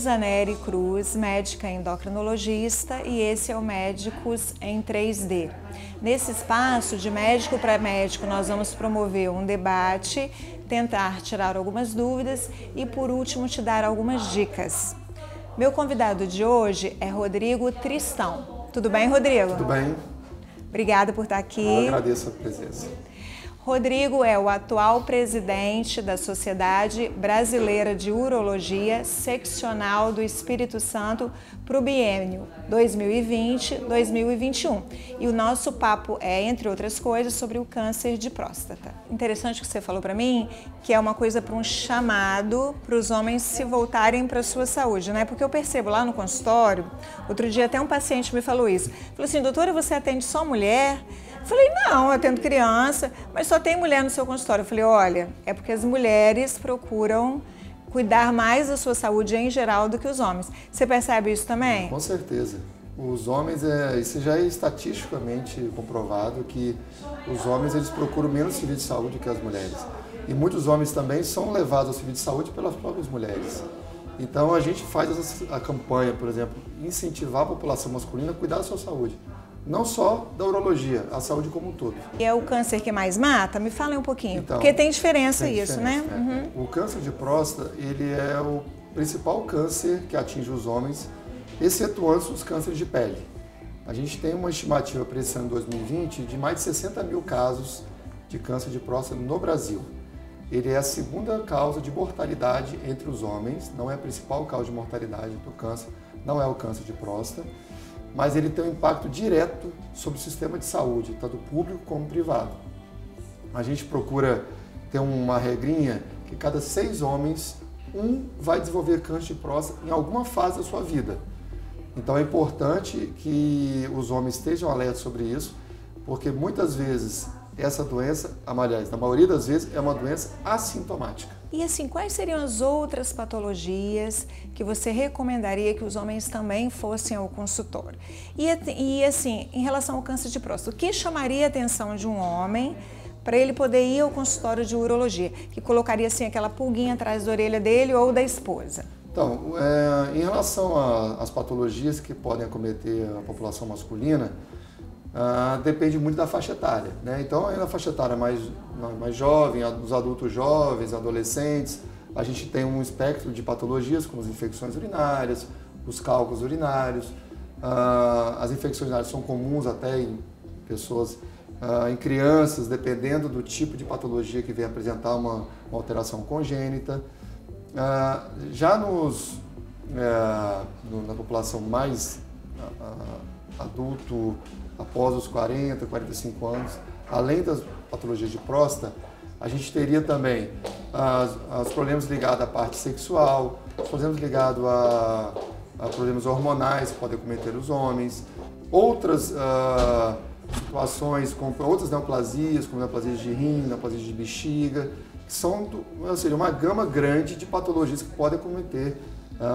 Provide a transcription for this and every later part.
Luísa Nery Cruz, médica endocrinologista, e esse é o Médicos em 3D. Nesse espaço, de médico para médico, nós vamos promover um debate, tentar tirar algumas dúvidas e, por último, te dar algumas dicas. Meu convidado de hoje é Rodrigo Tristão. Tudo bem, Rodrigo? Tudo bem. Obrigada por estar aqui. Eu agradeço a presença. Rodrigo é o atual presidente da Sociedade Brasileira de Urologia Seccional do Espírito Santo para o biênio 2020-2021. E o nosso papo é, entre outras coisas, sobre o câncer de próstata. Interessante que você falou para mim que é uma coisa para um chamado para os homens se voltarem para a sua saúde, né? Porque eu percebo lá no consultório, outro dia até um paciente me falou isso. Falou assim, doutora, você atende só mulher? Falei, não, eu atendo criança, mas só tem mulher no seu consultório. Eu falei, olha, é porque as mulheres procuram cuidar mais da sua saúde em geral do que os homens. Você percebe isso também? Com certeza. Os homens, isso já é estatisticamente comprovado, que os homens eles procuram menos serviço de saúde que as mulheres. E muitos homens também são levados ao serviço de saúde pelas próprias mulheres. Então a gente faz a campanha, por exemplo, incentivar a população masculina a cuidar da sua saúde. Não só da urologia, a saúde como um todo. E é o câncer que mais mata? Me fala um pouquinho, então, porque tem diferença isso, né? Uhum. O câncer de próstata, ele é o principal câncer que atinge os homens, excetuando os cânceres de pele. A gente tem uma estimativa para esse ano 2020 de mais de 60 mil casos de câncer de próstata no Brasil. Ele é a segunda causa de mortalidade entre os homens, não é a principal causa de mortalidade do câncer, não é o câncer de próstata, mas ele tem um impacto direto sobre o sistema de saúde, tanto público como privado. A gente procura ter uma regrinha que cada 6 homens, um vai desenvolver câncer de próstata em alguma fase da sua vida. Então é importante que os homens estejam alertas sobre isso, porque muitas vezes essa doença, aliás, na maioria das vezes, é uma doença assintomática. E assim, quais seriam as outras patologias que você recomendaria que os homens também fossem ao consultório? E assim, em relação ao câncer de próstata, o que chamaria a atenção de um homem para ele poder ir ao consultório de urologia? Que colocaria assim aquela pulguinha atrás da orelha dele ou da esposa? Então, em relação às patologias que podem acometer a população masculina, depende muito da faixa etária, né? Então, aí na faixa etária mais jovem, dos adultos jovens, adolescentes, a gente tem um espectro de patologias como as infecções urinárias, os cálculos urinários. As infecções urinárias são comuns até em pessoas, em crianças, dependendo do tipo de patologia que vem apresentar uma alteração congênita. Já na população mais adulto, após os 40, 45 anos, além das patologias de próstata, a gente teria também os problemas ligados à parte sexual, os problemas ligados a problemas hormonais que podem acometer os homens, outras situações, como outras neoplasias, como neoplasias de rim, neoplasias de bexiga, que são, ou seja, uma gama grande de patologias que podem acometer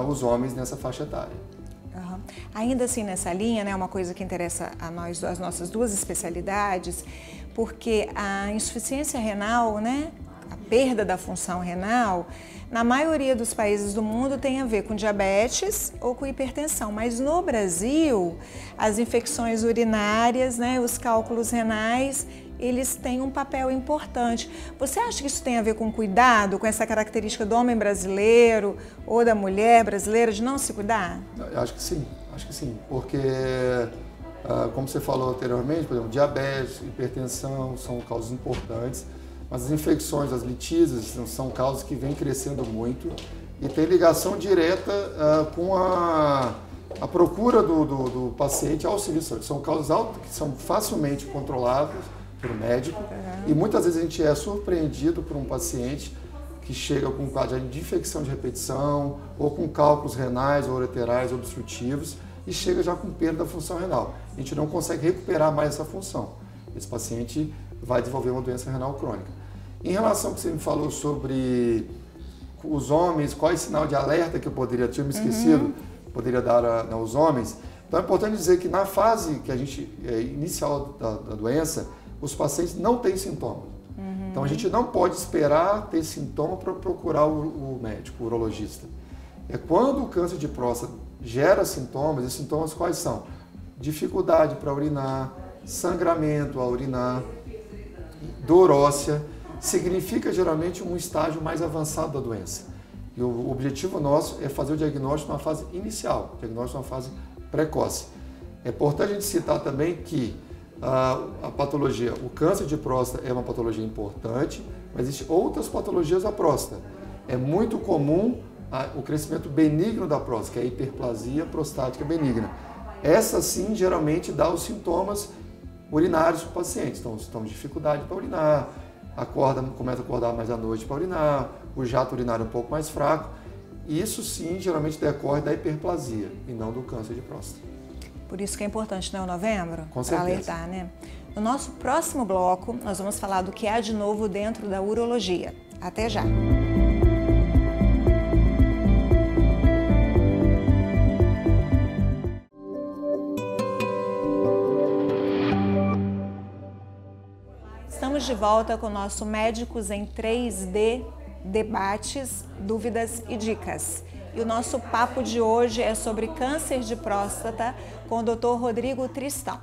os homens nessa faixa etária. Uhum. Ainda assim nessa linha, né, uma coisa que interessa a nós, as nossas duas especialidades, porque a insuficiência renal, né, a perda da função renal, na maioria dos países do mundo tem a ver com diabetes ou com hipertensão, mas no Brasil as infecções urinárias, né, os cálculos renais, eles têm um papel importante. Você acha que isso tem a ver com cuidado, com essa característica do homem brasileiro ou da mulher brasileira de não se cuidar? Acho que sim, porque, como você falou anteriormente, por exemplo, diabetes, hipertensão são causas importantes, mas as infecções, as litíases, são causas que vêm crescendo muito e tem ligação direta com a procura do paciente ao serviço de saúde. São causas que são facilmente controláveis por médico, e muitas vezes a gente é surpreendido por um paciente que chega com um quadro de infecção de repetição ou com cálculos renais ou ureterais obstrutivos e chega já com perda da função renal. A gente não consegue recuperar mais essa função. Esse paciente vai desenvolver uma doença renal crônica. Em relação ao que você me falou sobre os homens, qual é o sinal de alerta que eu tinha me esquecido, poderia dar aos homens, então é importante dizer que na fase que a gente inicial da doença, os pacientes não têm sintoma. Então a gente não pode esperar ter sintoma para procurar o médico, o urologista. É quando o câncer de próstata gera sintomas, e sintomas quais são? Dificuldade para urinar, sangramento ao urinar, dor óssea, significa geralmente um estágio mais avançado da doença. E o objetivo nosso é fazer o diagnóstico numa fase inicial, diagnóstico numa fase precoce. É importante a gente citar também que a patologia, o câncer de próstata é uma patologia importante, mas existem outras patologias da próstata. É muito comum o crescimento benigno da próstata, que é a hiperplasia prostática benigna. Essa sim geralmente dá os sintomas urinários para o paciente. Então, sintomas de dificuldade para urinar, começa a acordar mais à noite para urinar, o jato urinário um pouco mais fraco. E isso sim geralmente decorre da hiperplasia e não do câncer de próstata. Por isso que é importante, né, o novembro? Com certeza. Para alertar, né? No nosso próximo bloco, nós vamos falar do que há de novo dentro da urologia. Até já! Estamos de volta com o nosso Médicos em 3D, debates, dúvidas e dicas. E o nosso papo de hoje é sobre câncer de próstata com o Dr. Rodrigo Tristão.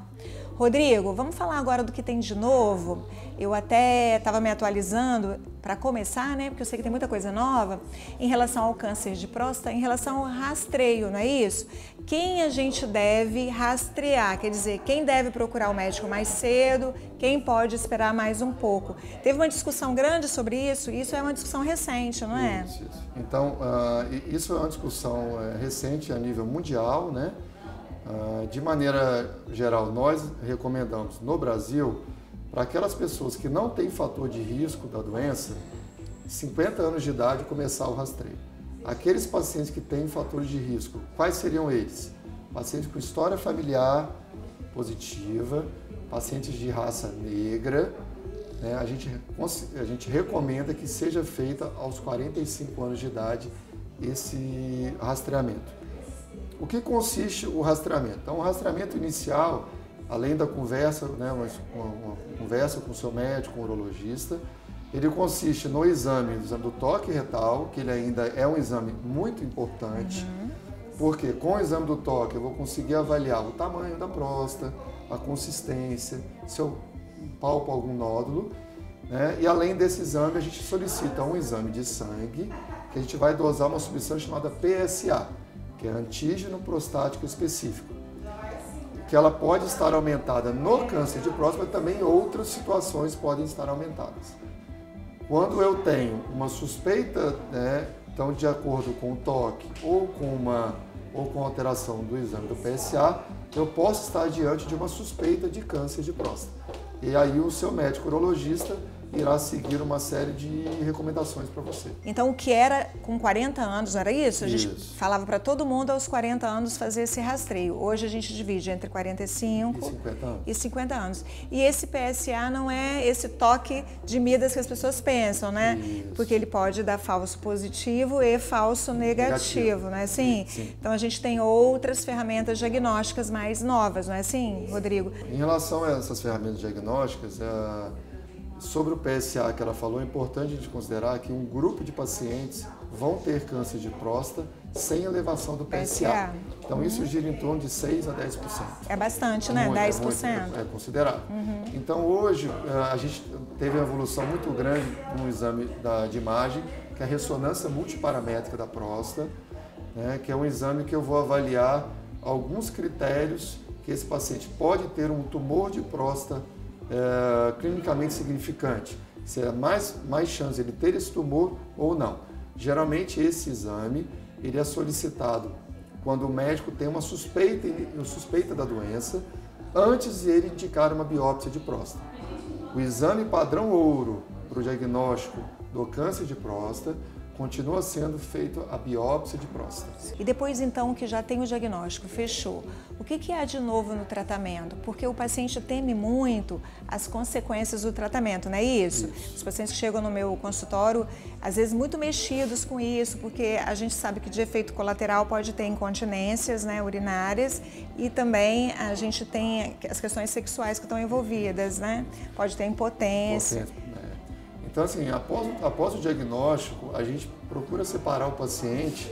Rodrigo, vamos falar agora do que tem de novo? Eu até estava me atualizando para começar, né? Porque eu sei que tem muita coisa nova em relação ao câncer de próstata, em relação ao rastreio, não é isso? Quem a gente deve rastrear? Quer dizer, quem deve procurar o médico mais cedo, quem pode esperar mais um pouco? Teve uma discussão grande sobre isso, e isso é uma discussão recente, não é? Isso. Então, isso é uma discussão recente a nível mundial, né? De maneira geral, nós recomendamos no Brasil, para aquelas pessoas que não têm fator de risco da doença, 50 anos de idade começar o rastreio. Aqueles pacientes que têm fatores de risco, quais seriam eles? Pacientes com história familiar positiva, pacientes de raça negra, né? A gente recomenda que seja feita aos 45 anos de idade esse rastreamento. O que consiste o rastreamento? Então, o rastreamento inicial, além da conversa, né, uma conversa com o seu médico, com o urologista, ele consiste no exame do toque retal, que ele ainda é um exame muito importante, porque com o exame do toque eu vou conseguir avaliar o tamanho da próstata, a consistência, se eu palpo algum nódulo, né? E além desse exame, a gente solicita um exame de sangue, que a gente vai dosar uma substância chamada PSA, que é antígeno prostático específico, que ela pode estar aumentada no câncer de próstata, mas também outras situações podem estar aumentadas. Quando eu tenho uma suspeita, né, então de acordo com o toque ou com alteração do exame do PSA, eu posso estar diante de uma suspeita de câncer de próstata. E aí o seu médico urologista irá seguir uma série de recomendações para você. Então, o que era com 40 anos, não era isso? A gente Isso. falava para todo mundo aos 40 anos fazer esse rastreio. Hoje a gente divide entre 45 e 50 anos. E esse PSA não é esse toque de Midas que as pessoas pensam, né? Isso. Porque ele pode dar falso positivo e falso negativo, não é assim? Sim. Então, a gente tem outras ferramentas diagnósticas mais novas, não é assim, Rodrigo? Em relação a essas ferramentas diagnósticas, sobre o PSA que ela falou, é importante a gente considerar que um grupo de pacientes vão ter câncer de próstata sem elevação do PSA. Então, isso gira em torno de 6 a 10%. É bastante, né? 10%. É considerável. Então, hoje, a gente teve uma evolução muito grande no exame de imagem, que é a ressonância multiparamétrica da próstata, né, que é um exame que eu vou avaliar alguns critérios que esse paciente pode ter um tumor de próstata clinicamente significante, se é mais chance de ele ter esse tumor ou não. Geralmente esse exame ele é solicitado quando o médico tem uma suspeita da doença antes de ele indicar uma biópsia de próstata. O exame padrão ouro para o diagnóstico do câncer de próstata continua sendo feito a biópsia de próstata. E depois, então, que já tem o diagnóstico, fechou, o que há de novo no tratamento? Porque o paciente teme muito as consequências do tratamento, não é isso? Os pacientes que chegam no meu consultório, às vezes muito mexidos com isso, porque a gente sabe que de efeito colateral pode ter incontinências, né, urinárias, e também a gente tem as questões sexuais que estão envolvidas, né? Pode ter impotência. Então, assim, após o diagnóstico, a gente procura separar o paciente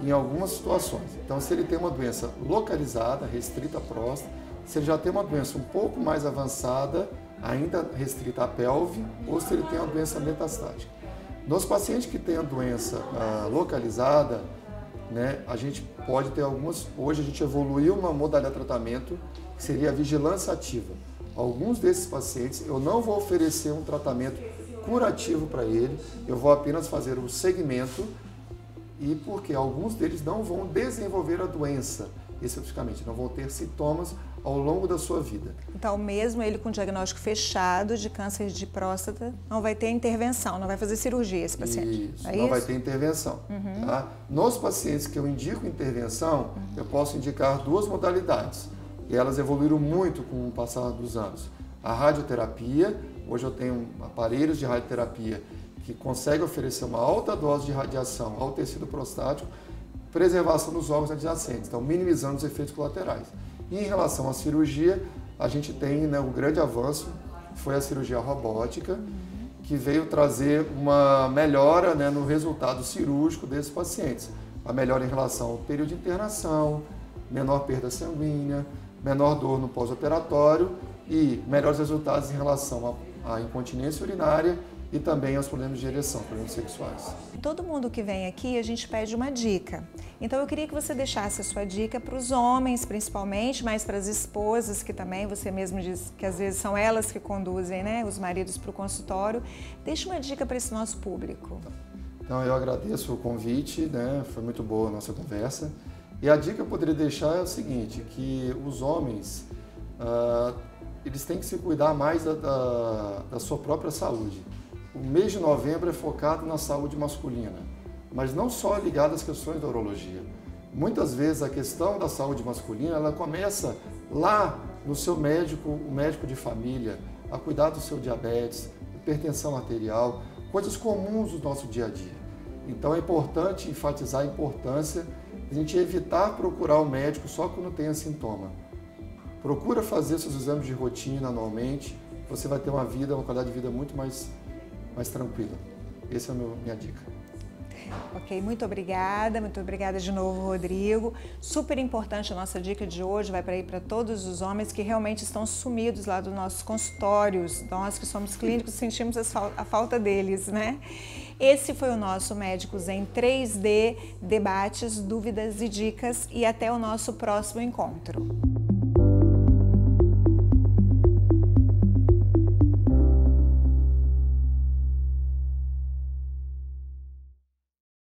em algumas situações. Então, se ele tem uma doença localizada, restrita à próstata, se ele já tem uma doença um pouco mais avançada, ainda restrita à pelve, ou se ele tem uma doença metastática. Nos pacientes que têm a doença localizada, né, a gente pode ter algumas... Hoje a gente evoluiu uma modalidade de tratamento que seria a vigilância ativa. Alguns desses pacientes eu não vou oferecer um tratamento curativo para ele, eu vou apenas fazer o segmento, e porque alguns deles não vão desenvolver a doença especificamente, não vão ter sintomas ao longo da sua vida. Então, mesmo ele com diagnóstico fechado de câncer de próstata, não vai ter intervenção, não vai fazer cirurgia esse paciente? Isso, não vai ter intervenção. Tá? Nos pacientes que eu indico intervenção, eu posso indicar duas modalidades, e elas evoluíram muito com o passar dos anos. A radioterapia, hoje eu tenho aparelhos de radioterapia que conseguem oferecer uma alta dose de radiação ao tecido prostático, preservação dos órgãos adjacentes, então minimizando os efeitos colaterais. E em relação à cirurgia, a gente tem, né, um grande avanço, foi a cirurgia robótica, que veio trazer uma melhora, né, no resultado cirúrgico desses pacientes. A melhora em relação ao período de internação, menor perda sanguínea, menor dor no pós-operatório e melhores resultados em relação à incontinência urinária e também aos problemas de ereção, problemas sexuais. Todo mundo que vem aqui, a gente pede uma dica. Então eu queria que você deixasse a sua dica para os homens, principalmente, mas para as esposas, que também você mesmo diz que às vezes são elas que conduzem, né, os maridos para o consultório. Deixa uma dica para esse nosso público. Então eu agradeço o convite, né, foi muito boa a nossa conversa. E a dica que eu poderia deixar é o seguinte, que os homens, eles têm que se cuidar mais da sua própria saúde. O mês de novembro é focado na saúde masculina, mas não só ligado às questões da urologia. Muitas vezes a questão da saúde masculina, ela começa lá no seu médico, o médico de família, a cuidar do seu diabetes, hipertensão arterial, coisas comuns do nosso dia a dia. Então é importante enfatizar a importância de a gente evitar procurar o médico só quando tem sintoma. Procura fazer seus exames de rotina anualmente, você vai ter uma qualidade de vida muito mais tranquila. Essa é a minha dica. Ok, muito obrigada de novo, Rodrigo. Super importante a nossa dica de hoje, vai para todos os homens que realmente estão sumidos lá dos nossos consultórios. Nós que somos clínicos sentimos a falta deles, né? Esse foi o nosso Médicos em 3D, debates, dúvidas e dicas, e até o nosso próximo encontro.